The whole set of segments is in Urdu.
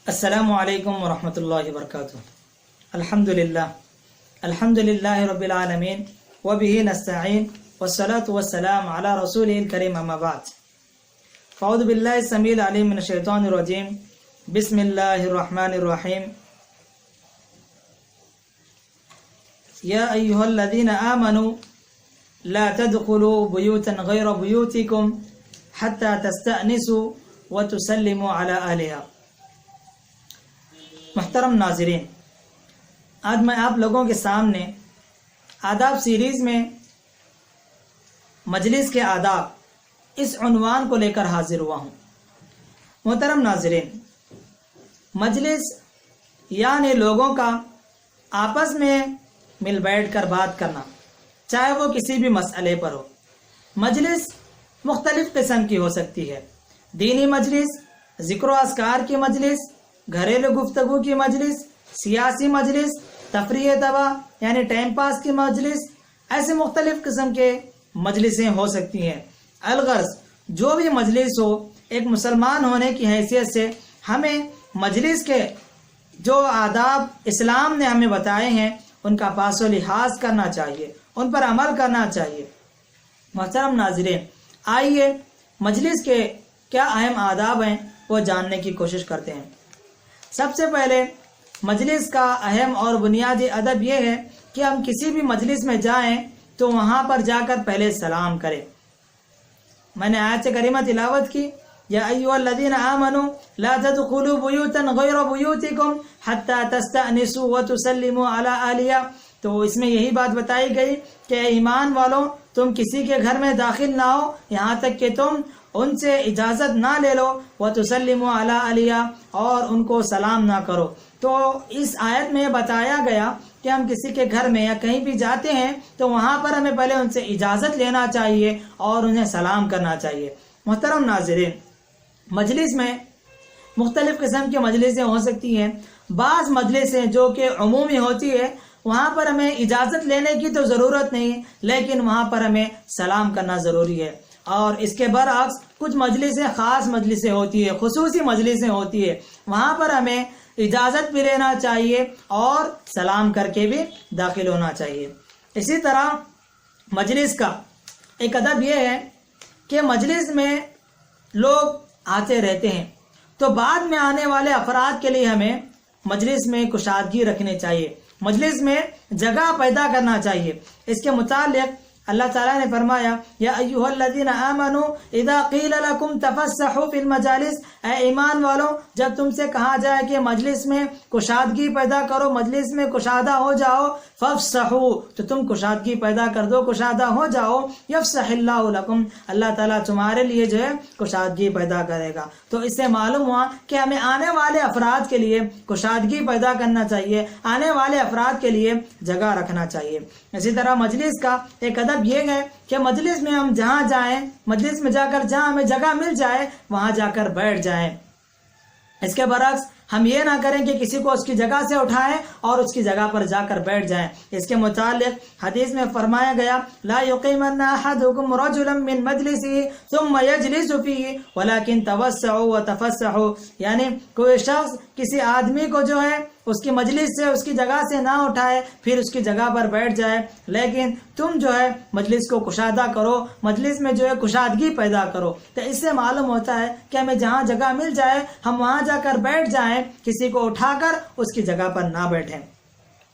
السلام علیکم ورحمۃ اللہ وبرکاتہ۔ الحمدللہ رب العالمین وبہ نستعین والصلاة والسلام علی رسولہ الکریم اما بعد۔ اعوذ باللہ السمیع العلیم من الشیطان الرجیم، بسم اللہ الرحمن الرحیم۔ یا ایہا الذین آمنوا لا تدخلوا بیوتا غیر بیوتکم حتی تستأنسوا وتسلموا علی اہلہا۔ محترم ناظرین، آج میں آپ لوگوں کے سامنے آداب سیریز میں مجلس کے آداب اس عنوان کو لے کر حاضر ہوا ہوں۔ محترم ناظرین، مجلس یعنی لوگوں کا آپس میں مل بیٹھ کر بات کرنا، چاہے وہ کسی بھی مسئلے پر ہو۔ مجلس مختلف قسم کی ہو سکتی ہے، دینی مجلس، ذکر و اذکار کی مجلس، گھریلو گفتگو کی مجلس، سیاسی مجلس، تفریح طبع یعنی ٹائم پاس کی مجلس، ایسے مختلف قسم کے مجلسیں ہو سکتی ہیں۔ الغرض جو بھی مجلس ہو، ایک مسلمان ہونے کی حیثیت سے ہمیں مجلس کے جو آداب اسلام نے ہمیں بتائے ہیں ان کا پاس و لحاظ کرنا چاہیے، ان پر عمل کرنا چاہیے۔ محترم ناظرین، آئیے مجلس کے کیا اہم آداب ہیں وہ جاننے کی کوشش کرتے ہیں۔ سب سے پہلے مجلس کا اہم اور بنیادی ادب یہ ہے کہ ہم کسی بھی مجلس میں جائیں تو وہاں پر جا کر پہلے سلام کریں۔ میں نے آیت کریمہ تلاوت کی، یا ایھا الذین آمنوا لا تدخلوا بیوتا غیر بیوتکم حتی تستأنسوا وتسلموا علی اہلہا۔ تو اس میں یہی بات بتائی گئی کہ اے ایمان والوں، تم کسی کے گھر میں داخل نہ ہو یہاں تک کہ تم ان سے اجازت نہ لے لو، وَتُسَلِّمُوا عَلَىٰ أَهْلِهَا، اور ان کو سلام نہ کرو۔ تو اس آیت میں یہ بتایا گیا کہ ہم کسی کے گھر میں یا کہیں بھی جاتے ہیں تو وہاں پر ہمیں پہلے ان سے اجازت لینا چاہیے اور انہیں سلام کرنا چاہیے۔ محترم ناظرین، مجلس میں مختلف قسم کی مجلسیں ہو سکتی ہیں۔ بعض مجلسیں جو کہ عمومی ہوتی ہے وہاں پر ہمیں اجازت لینے کی تو ضرورت نہیں، لیکن وہاں پر ہمیں سلام کرنا ضروری ہے۔ اور اس کے برعکس کچھ مجلسیں خاص مجلسیں ہوتی ہے، خصوصی مجلسیں ہوتی ہے، وہاں پر ہمیں اجازت بھی لینا چاہیے اور سلام کر کے بھی داخل ہونا چاہیے۔ اسی طرح مجلس کا ایک ادب یہ ہے کہ مجلس میں لوگ آتے رہتے ہیں تو بعد میں آنے والے افراد کے لیے ہمیں مجلس میں کشادگی رکھنی چاہیے، مجلس میں جگہ پیدا کرنا چاہیے۔ اس کے متعلق اللہ تعالیٰ نے فرمایا، یا ایھا الذین آمنوا اذا قیل لکم تفسحوا فی المجالس، اے ایمان والوں، جب تم سے کہا جائے کہ مجلس میں کشادگی پیدا کرو، مجلس میں کشادہ ہو جاؤ، فافسحوا، تو تم کشادگی پیدا کر دو، کشادہ ہو جاؤ، یفسح اللہ لکم، اللہ تعالیٰ تمہارے لیے جو ہے کشادگی پیدا کرے گا۔ تو اس سے معلوم ہوا کہ ہمیں آنے والے افراد کے لیے کشادگی پیدا کرنا چاہیے، آنے والے افراد کے لیے جگہ رکھنا چاہیے۔ اسی طرح مجلس کا ایک ادب یہ ہے کہ مجلس میں ہم جہاں جائیں، مجلس میں جا کر جہاں ہمیں جگہ مل جائے وہاں جا کر بیٹھ جائیں۔ اس کے برعکس ہم یہ نہ کریں کہ کسی کو اس کی جگہ سے اٹھائیں اور اس کی جگہ پر جا کر بیٹھ جائیں۔ اس کے متعلق حدیث میں فرمایا گیا، لا یقیمن احدکم رجلا من مجلسه ثم یجلس فیہ ولکن توسعوا وتفسحوا، یعنی کوئی شخص کسی آدمی کو جو ہے اس کی مجلس سے، اس کی جگہ سے نہ اٹھائے پھر اس کی جگہ پر بیٹھ جائے، لیکن تم جو ہے مجلس کو کشادہ کرو، مجلس میں جو ہے کشادگی پیدا کرو۔ تو اس سے معلوم ہوتا ہے کہ ہمیں جہاں جگہ مل جائے ہم وہاں جا کر بیٹھ جائیں، کسی کو اٹھا کر اس کی جگہ پر نہ بیٹھیں۔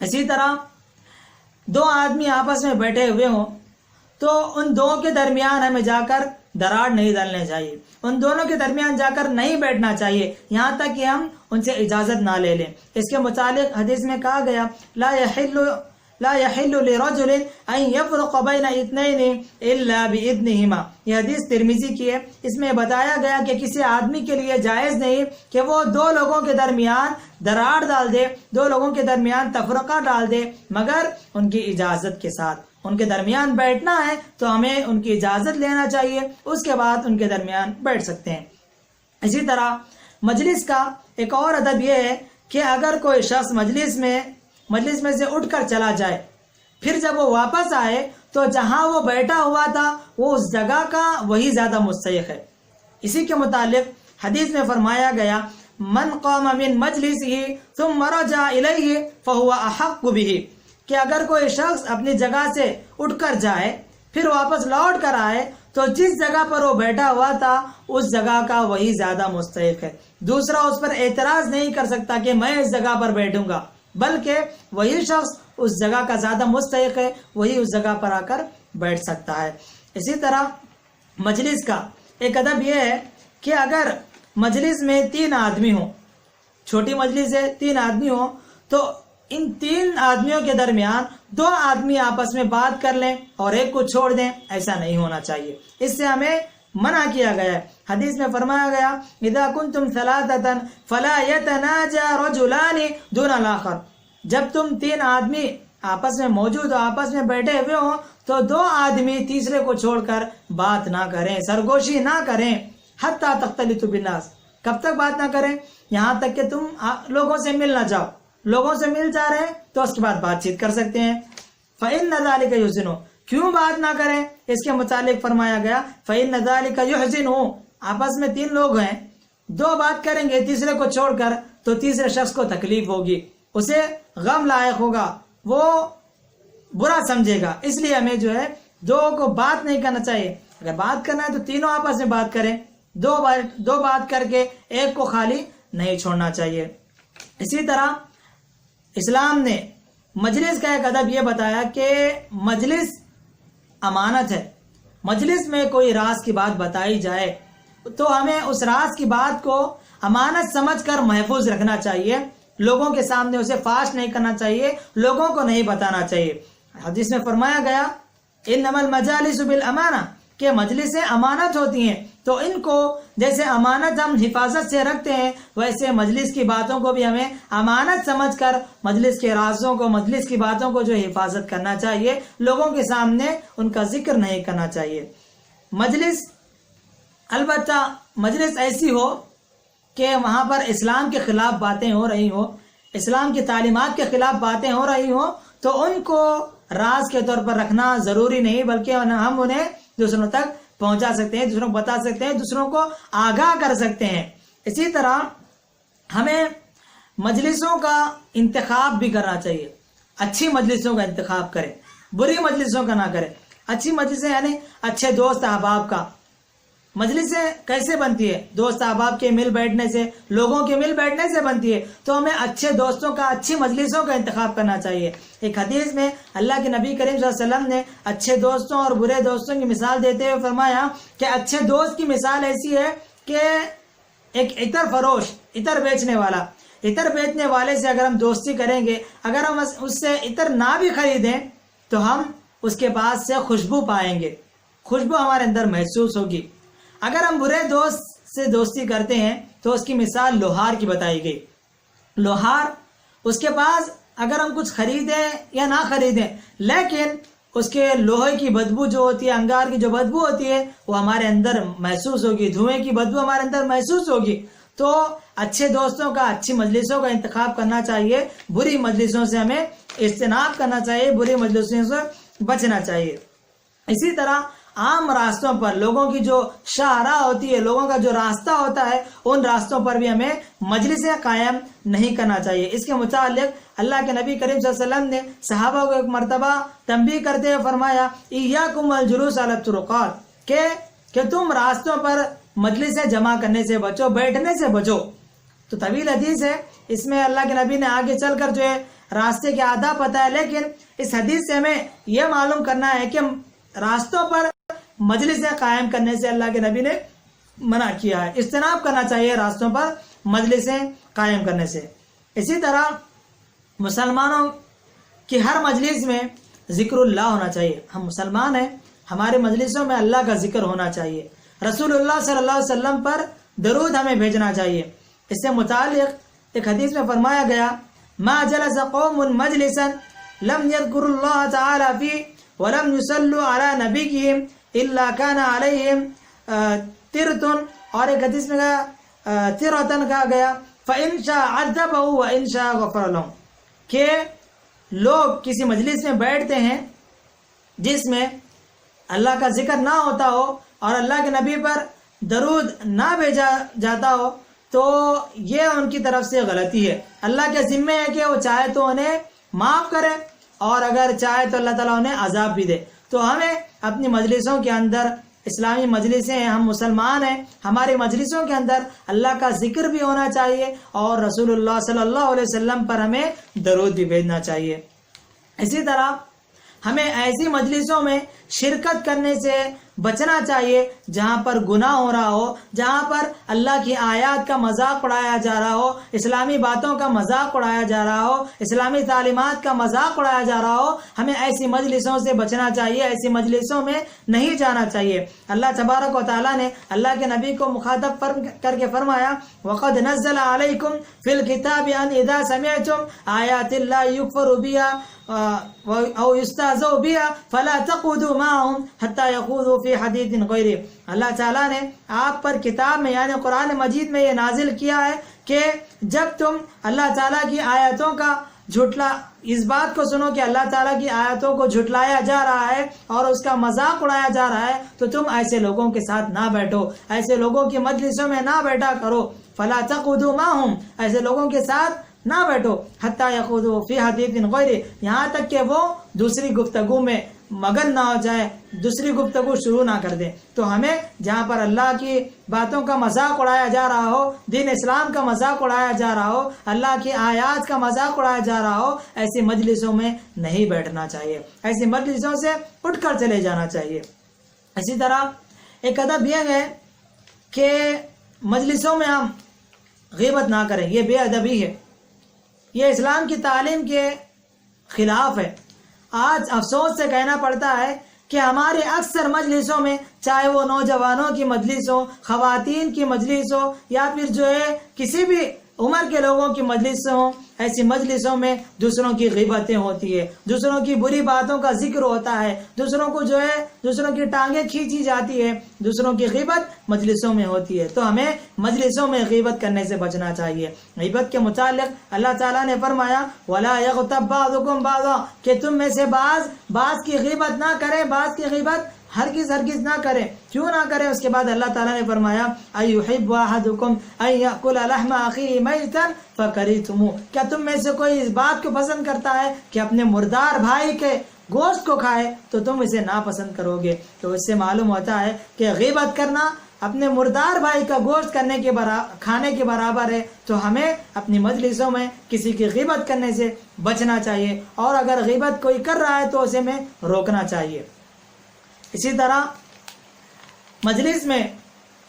اسی طرح دو آدمی آپس میں بیٹھے ہوئے ہوں تو ان دو کے درمیان ہمیں جا کر دراڑ نہیں ڈالنے چاہیے، ان دونوں کے درمیان جا کر نہیں بیٹھنا چاہیے یہاں تک کہ ہم ان سے اجازت نہ لے لیں۔ اس کے متعلق حدیث میں کہا گیا، لا يحل لرجل ان يفرق بين اثنين الا باذنهما، یہ حدیث ترمذی کی ہے۔ اس میں بتایا گیا کہ کسی آدمی کے لیے جائز نہیں کہ وہ دو لوگوں کے درمیان دراڑ ڈال دے، دو لوگوں کے درمیان تفرقہ ڈال دے مگر ان کی اجازت کے ساتھ۔ ان کے درمیان بیٹھنا ہے تو ہمیں ان کی اجازت لینا چاہیے، اس کے بعد ان کے درمیان بیٹھ سکتے ہیں۔ اسی طرح مجلس کا ایک اور ادب یہ ہے کہ اگر کوئی شخص مجلس میں سے اٹھ کر چلا جائے، پھر جب وہ واپس آئے تو جہاں وہ بیٹھا ہوا تھا وہ اس جگہ کا وہی زیادہ مستحق ہے۔ اسی کے متعلق حدیث میں فرمایا گیا، من قام من مجلسه ثم رجع الیہ فهو احق به، کہ اگر کوئی شخص اپنی جگہ سے اٹھ کر جائے پھر واپس لوٹ کر آئے تو جس جگہ پر وہ بیٹھا ہوا تھا اس جگہ کا وہی زیادہ مستحق ہے، دوسرا اس پر اعتراض نہیں کر سکتا کہ میں اس جگہ پر بیٹھوں گا، بلکہ وہی شخص اس جگہ کا زیادہ مستحق ہے، وہی اس جگہ پر آ کر بیٹھ سکتا ہے۔ اسی طرح مجلس کا ایک ادب یہ ہے کہ اگر مجلس میں 3 آدمی ہوں، چھوٹی مجلس ہے 3 آدمی ہوں، تو ان 3 آدمیوں کے درمیان 2 آدمی آپس میں بات کر لیں اور ایک کو چھوڑ دیں، ایسا نہیں ہونا چاہیے، اس سے ہمیں منع کیا گیا ہے۔ حدیث میں فرمایا گیا اذا کنتم ثلاثة فلا يتناجى رجلان دون الاخر، جب تم 3 آدمی آپس میں موجود ہو، آپس میں بیٹھے ہوئے ہوں، تو 2 آدمی تیسرے کو چھوڑ کر بات نہ کریں، سرگوشی نہ کریں، حتی تختلطوا بالناس، کب تک بات نہ کریں؟ یہاں تک کہ تم لوگوں سے مل نہ جاؤ، لوگوں سے مل جا رہے ہیں تو اس کے بعد بات چیت کر سکتے ہیں۔ فإن ذلك يحزن، کیوں بات نہ کریں؟ اس کے متعلق فرمایا گیا فإن ذلك يحزن، آپس میں 3 لوگ ہیں، 2 بات کریں گے تیسرے کو چھوڑ کر تو تیسرے شخص کو تکلیف ہوگی، اسے غم لائق ہوگا، وہ برا سمجھے گا، اس لیے ہمیں جو ہے 2 کو بات نہیں کرنا چاہیے۔ اگر بات کرنا ہے تو تینوں آپس میں بات کریں، 2 بات کر کے ایک کو خالی نہیں چھوڑنا چاہیے۔ اسی طرح اسلام نے مجلس کا ایک ادب یہ بتایا کہ مجلس امانت ہے، مجلس میں کوئی راز کی بات بتائی جائے تو ہمیں اس راز کی بات کو امانت سمجھ کر محفوظ رکھنا چاہیے، لوگوں کے سامنے اسے فاش نہیں کرنا چاہیے، لوگوں کو نہیں بتانا چاہیے۔ حدیث میں فرمایا گیا انما المجالس بالامانہ، کہ مجلسیں امانت ہوتی ہیں، تو ان کو جیسے امانت ہم حفاظت سے رکھتے ہیں ویسے مجلس کی باتوں کو بھی ہمیں امانت سمجھ کر مجلس کے رازوں کو، مجلس کی باتوں کو جو حفاظت کرنا چاہیے، لوگوں کے سامنے ان کا ذکر نہیں کرنا چاہیے۔ مجلس البتہ مجلس ایسی ہو کہ وہاں پر اسلام کے خلاف باتیں ہو رہی ہوں، اسلام کی تعلیمات کے خلاف باتیں ہو رہی ہوں، تو ان کو راز کے طور پر رکھنا ضروری نہیں، بلکہ ہم انہیں دوسروں تک پہنچا سکتے ہیں، دوسروں کو بتا سکتے ہیں، دوسروں کو آگاہ کر سکتے ہیں۔ اسی طرح ہمیں مجلسوں کا انتخاب بھی کرنا چاہیے، اچھی مجلسوں کا انتخاب کریں، بری مجلسوں کا نہ کریں۔ اچھی مجلسیں یعنی اچھے دوست احباب کا۔ مجلسیں کیسے بنتی ہے؟ دوست احباب کے مل بیٹھنے سے، لوگوں کے مل بیٹھنے سے بنتی ہے، تو ہمیں اچھے دوستوں کا، اچھی مجلسوں کا انتخاب کرنا چاہیے۔ ایک حدیث میں اللہ کے نبی کریم صلی اللہ علیہ وسلم نے اچھے دوستوں اور برے دوستوں کی مثال دیتے ہوئے فرمایا کہ اچھے دوست کی مثال ایسی ہے کہ ایک عطر فروش، عطر بیچنے والا، عطر بیچنے والے سے اگر ہم دوستی کریں گے، اگر ہم اس سے عطر نہ بھی خریدیں تو ہم اس کے پاس سے خوشبو پائیں گے، خوشبو ہمارے اندر محسوس ہوگی۔ اگر ہم برے دوست سے دوستی کرتے ہیں تو اس کی مثال لوہار کی بتائی گئی۔ لوہار، اس کے پاس اگر ہم کچھ خریدیں یا نہ خریدیں، لیکن اس کے لوہے کی بدبو جو ہوتی ہے، انگار کی جو بدبو ہوتی ہے، وہ ہمارے اندر محسوس ہوگی، دھوئیں کی بدبو ہمارے اندر محسوس ہوگی۔ تو اچھے دوستوں کا، اچھی مجلسوں کا انتخاب کرنا چاہیے، بری مجلسوں سے ہمیں اجتناب کرنا چاہیے، بری مجلسوں سے بچنا چاہیے۔ اسی طرح عام راستوں پر لوگوں کی جو شاہراہ ہوتی ہے، لوگوں کا جو راستہ ہوتا ہے، ان راستوں پر بھی ہمیں مجلسیں قائم نہیں کرنا چاہیے۔ اس کے متعلق اللہ کے نبی کریم صلی اللہ علیہ وسلم نے صحابہ کو ایک مرتبہ تنبیہ کرتے ہوئے فرمایا ایاکم الجلوس علی الطرقات، کہ تم راستوں پر مجلسیں جمع کرنے سے بچو، بیٹھنے سے بچو۔ تو طویل حدیث ہے، اس میں اللہ کے نبی نے آگے چل کر جو ہے راستے کے آداب بتایا، لیکن اس حدیث سے ہمیں یہ معلوم کرنا ہے کہ راستوں پر مجلسیں قائم کرنے سے اللہ کے نبی نے منع کیا ہے، اجتناب کرنا چاہیے راستوں پر مجلسیں قائم کرنے سے۔ اسی طرح مسلمانوں کی ہر مجلس میں ذکر اللہ ہونا چاہیے۔ ہم مسلمان ہیں، ہمارے مجلسوں میں اللہ کا ذکر ہونا چاہیے، رسول اللہ صلی اللہ علیہ وسلم پر درود ہمیں بھیجنا چاہیے۔ اس سے متعلق ایک حدیث میں فرمایا گیا ما جلس قوم مجلسا لم يذكر الله تعالى فيه ولم يصلوا على نبيهم الا كان عليهم ترتن، اور ایک حدیث میں ترتن کہا گیا فإن شاء عذبه وإن شاء غفر لهم، کہ لوگ کسی مجلس میں بیٹھتے ہیں جس میں اللہ کا ذکر نہ ہوتا ہو اور اللہ کے نبی پر درود نہ بھیجا جاتا ہو، تو یہ ان کی طرف سے غلطی ہے. اللہ کے ذمے ہے کہ وہ چاہے تو انہیں معاف کرے اور اگر چاہے تو اللہ تعالیٰ انہیں عذاب بھی دے. تو ہمیں اپنی مجلسوں کے اندر، اسلامی مجلسیں ہیں، ہم مسلمان ہیں، ہماری مجلسوں کے اندر اللہ کا ذکر بھی ہونا چاہیے اور رسول اللہ صلی اللہ علیہ وسلم پر ہمیں درود بھی بھیجنا چاہیے. اسی طرح ہمیں ایسی مجلسوں میں شرکت کرنے سے بچنا چاہیے جہاں پر گناہ ہو رہا ہو، جہاں پر اللہ کی آیات کا مذاق اڑایا جا رہا ہو، اسلامی باتوں کا مذاق اڑایا جا رہا ہو، اسلامی تعلیمات کا مذاق اڑایا جا رہا ہو. ہمیں ایسی مجلسوں سے بچنا چاہیے، ایسی مجلسوں میں نہیں جانا چاہیے. اللہ تبارک و تعالیٰ نے اللہ کے نبی کو مخاطب کر کے فرمایا وَقَدْ نَزَّلَ عَلَيْكُمْ فِي الْكِتَابِ أَنْ إِذَا سَمِعْتُمْ آيَاتِ اللَّهِ يُكْفَرُ بِهَا او یستہزؤ بها فلا تقعدوا معهم حتى يخوضوا في حديث غیره. اللہ تعالیٰ نے آپ پر کتاب میں یعنی قرآن مجید میں یہ نازل کیا ہے کہ جب تم اللہ تعالیٰ کی آیتوں کا اس بات کو سنو کہ اللہ تعالیٰ کی آیتوں کو جھٹلایا جا رہا ہے اور اس کا مذاق اڑایا جا رہا ہے تو تم ایسے لوگوں کے ساتھ نہ بیٹھو، ایسے لوگوں کی مجلسوں میں نہ بیٹھا کرو. فلا تقعدوا معهم، ایسے لوگوں کے ساتھ نہ بیٹھو. حتیٰ یخوضوا فی حدیث غیرہ، یہاں تک کہ وہ دوسری گفتگو میں مگن نہ ہو جائے، دوسری گفتگو شروع نہ کر دیں. تو ہمیں جہاں پر اللہ کی باتوں کا مذاق اڑایا جا رہا ہو، دین اسلام کا مذاق اڑایا جا رہا ہو، اللہ کی آیات کا مذاق اڑایا جا رہا ہو، ایسی مجلسوں میں نہیں بیٹھنا چاہیے، ایسی مجلسوں سے اٹھ کر چلے جانا چاہیے. اسی طرح ایک ادب یہ ہے کہ مجلسوں میں ہم غیبت نہ کریں، یہ بے ادبی ہے، یہ اسلام کی تعلیم کے خلاف ہے. آج افسوس سے کہنا پڑتا ہے کہ ہمارے اکثر مجلسوں میں، چاہے وہ نوجوانوں کی مجلس ہو، خواتین کی مجلس ہو یا پھر جو ہے کسی بھی عمر کے لوگوں کی مجلس ہوں، ایسی مجلسوں میں دوسروں کی غیبتیں ہوتی ہے، دوسروں کی بری باتوں کا ذکر ہوتا ہے، دوسروں کو جو ہے دوسروں کی ٹانگیں کھینچی جاتی ہے، دوسروں کی غیبت مجلسوں میں ہوتی ہے. تو ہمیں مجلسوں میں غیبت کرنے سے بچنا چاہیے. غیبت کے متعلق اللہ تعالیٰ نے فرمایا وَلَا يَغْتَبْ بَعْضُكُمْ بَعْضًا، کہ تم میں سے بعض کی غیبت نہ کرے، بعض کی غیبت ہرگز نہ کرے. کیوں نہ کرے؟ اس کے بعد اللہ تعالیٰ نے فرمایا أَيُحِبُّ أَحَدُكُمْ أَن يَأْكُلَ لَحْمَ أَخِيهِ مَيْتًا فَكَرِهْتُمُوهُ، کیا تم میں سے کوئی اس بات کو پسند کرتا ہے کہ اپنے مردار بھائی کے گوشت کو کھائے تو تم اسے ناپسند کرو گے. تو اس سے معلوم ہوتا ہے کہ غیبت کرنا اپنے مردار بھائی کا گوشت کھانے کے برابر ہے. تو ہمیں اپنی مجلسوں میں کسی کی غیبت کرنے سے بچنا چاہیے اور اگر غیبت کوئی کر رہا ہے تو اسے میں روکنا چاہیے. اسی طرح مجلس میں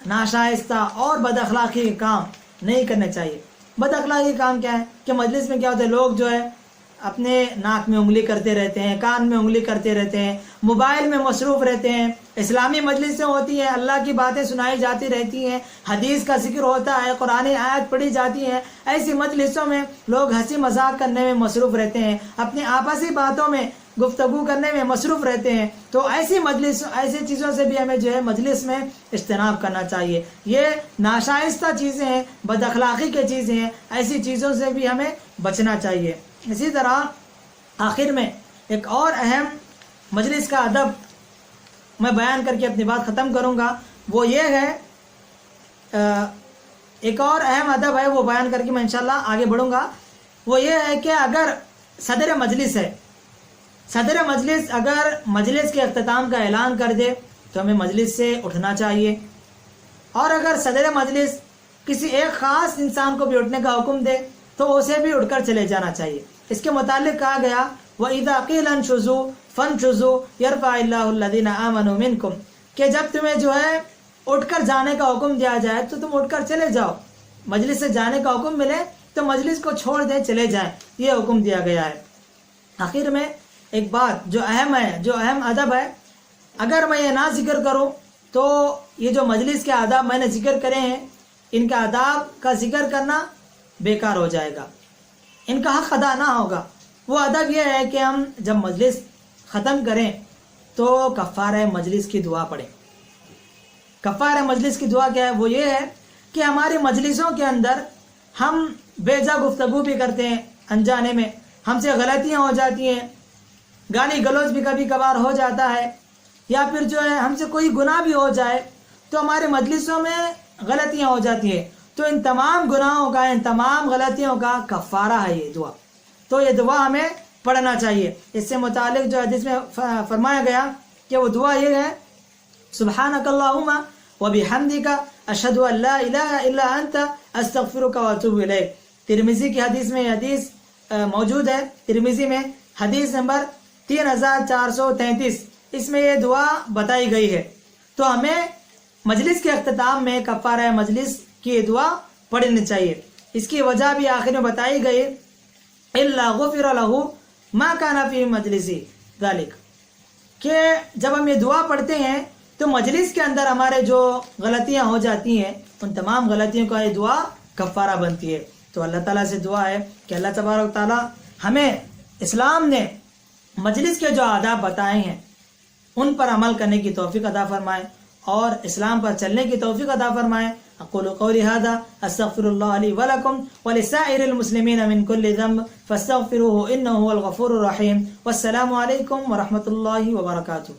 ناشائستہ اور بد اخلاقی کے کام نہیں کرنے چاہیے. بد اخلاقی کام کیا ہے کہ مجلس میں کیا ہوتا ہے، لوگ جو ہے اپنے ناک میں انگلی کرتے رہتے ہیں، کان میں انگلی کرتے رہتے ہیں، موبائل میں مصروف رہتے ہیں. اسلامی مجلسیں ہوتی ہیں، اللہ کی باتیں سنائی جاتی رہتی ہیں، حدیث کا ذکر ہوتا ہے، قرآن آیت پڑھی جاتی ہیں. ایسی مجلسوں میں لوگ ہنسی مذاق کرنے میں مصروف رہتے ہیں، اپنی آپسی باتوں میں گفتگو کرنے میں مصروف رہتے ہیں. تو ایسی چیزوں سے بھی ہمیں جو ہے مجلس میں اجتناب کرنا چاہیے. یہ ناشائستہ چیزیں ہیں، بد اخلاقی کی چیزیں ہیں، ایسی چیزوں سے بھی ہمیں بچنا چاہیے. اسی طرح آخر میں ایک اور اہم مجلس کا ادب میں بیان کر کے اپنی بات ختم کروں گا. وہ یہ ہے، ایک اور اہم ادب ہے، وہ بیان کر کے میں انشاءاللہ آگے بڑھوں گا. وہ یہ ہے کہ اگر صدر مجلس ہے، صدر مجلس اگر مجلس کے اختتام کا اعلان کر دے تو ہمیں مجلس سے اٹھنا چاہیے. اور اگر صدر مجلس کسی ایک خاص انسان کو بھی اٹھنے کا حکم دے تو اسے بھی اٹھ کر چلے جانا چاہیے. اس کے متعلق کہا گیا وَإِذَا قِيلَ انشُزُوا فَانشُزُوا يَرْفَعِ اللَّهُ الَّذِينَ آمَنُوا مِنكُمْ، کہ جب تمہیں جو ہے اٹھ کر جانے کا حکم دیا جائے تو تم اٹھ کر چلے جاؤ. مجلس سے جانے کا حکم ملے تو مجلس کو چھوڑ دیں، چلے جائیں، یہ حکم دیا گیا ہے. آخر میں ایک بات جو اہم ہے، جو اہم ادب ہے، اگر میں یہ نہ ذکر کروں تو یہ جو مجلس کے آداب میں نے ذکر کرے ہیں، ان کے آداب کا ذکر کرنا بیکار ہو جائے گا، ان کا حق ادا نہ ہوگا. وہ ادب یہ ہے کہ ہم جب مجلس ختم کریں تو کفارہ مجلس کی دعا پڑھیں. کفارہ مجلس کی دعا کیا ہے؟ وہ یہ ہے کہ ہماری مجلسوں کے اندر ہم بے جا گفتگو بھی کرتے ہیں، انجانے میں ہم سے غلطیاں ہو جاتی ہیں، گالی گلوچ بھی کبھی کبھار ہو جاتا ہے، یا پھر جو ہے ہم سے کوئی گناہ بھی ہو جائے تو ہمارے مجلسوں میں غلطیاں ہو جاتی ہیں. تو ان تمام گناہوں کا، ان تمام غلطیوں کا کفارہ ہے یہ دعا. تو یہ دعا ہمیں پڑھنا چاہیے. اس سے متعلق جو حدیث میں فرمایا گیا کہ وہ دعا یہ ہے، سبحانک اللہم وبحمدک اشہد ان لا الہ الا انت استغفرک واتوب الیک. ترمذی کی حدیث میں یہ حدیث موجود ہے، ترمذی میں حدیث نمبر 3433. اس میں یہ دعا بتائی گئی ہے. تو ہمیں مجلس کے اختتام میں کفارہ مجلس کی یہ دعا پڑھنی چاہیے. اس کی وجہ بھی آخر میں بتائی گئی، الا غفر له ما كان في مجلسی ذلك، کہ جب ہم یہ دعا پڑھتے ہیں تو مجلس کے اندر ہمارے جو غلطیاں ہو جاتی ہیں ان تمام غلطیوں کا یہ دعا کفارہ بنتی ہے. تو اللہ تعالیٰ سے دعا ہے کہ اللہ تبارک تعالیٰ ہمیں اسلام نے مجلس کے جو آداب بتائے ہیں ان پر عمل کرنے کی توفیق عطا فرمائے اور اسلام پر چلنے کی توفیق عطا فرمائے. اقول قولی ھذا استغفر اللہ لی ولکم ولسائر المسلمین من کل ذنب فاستغفروه انه هو الغفور الرحیم. والسلام علیکم ورحمۃ اللہ وبرکاتہ.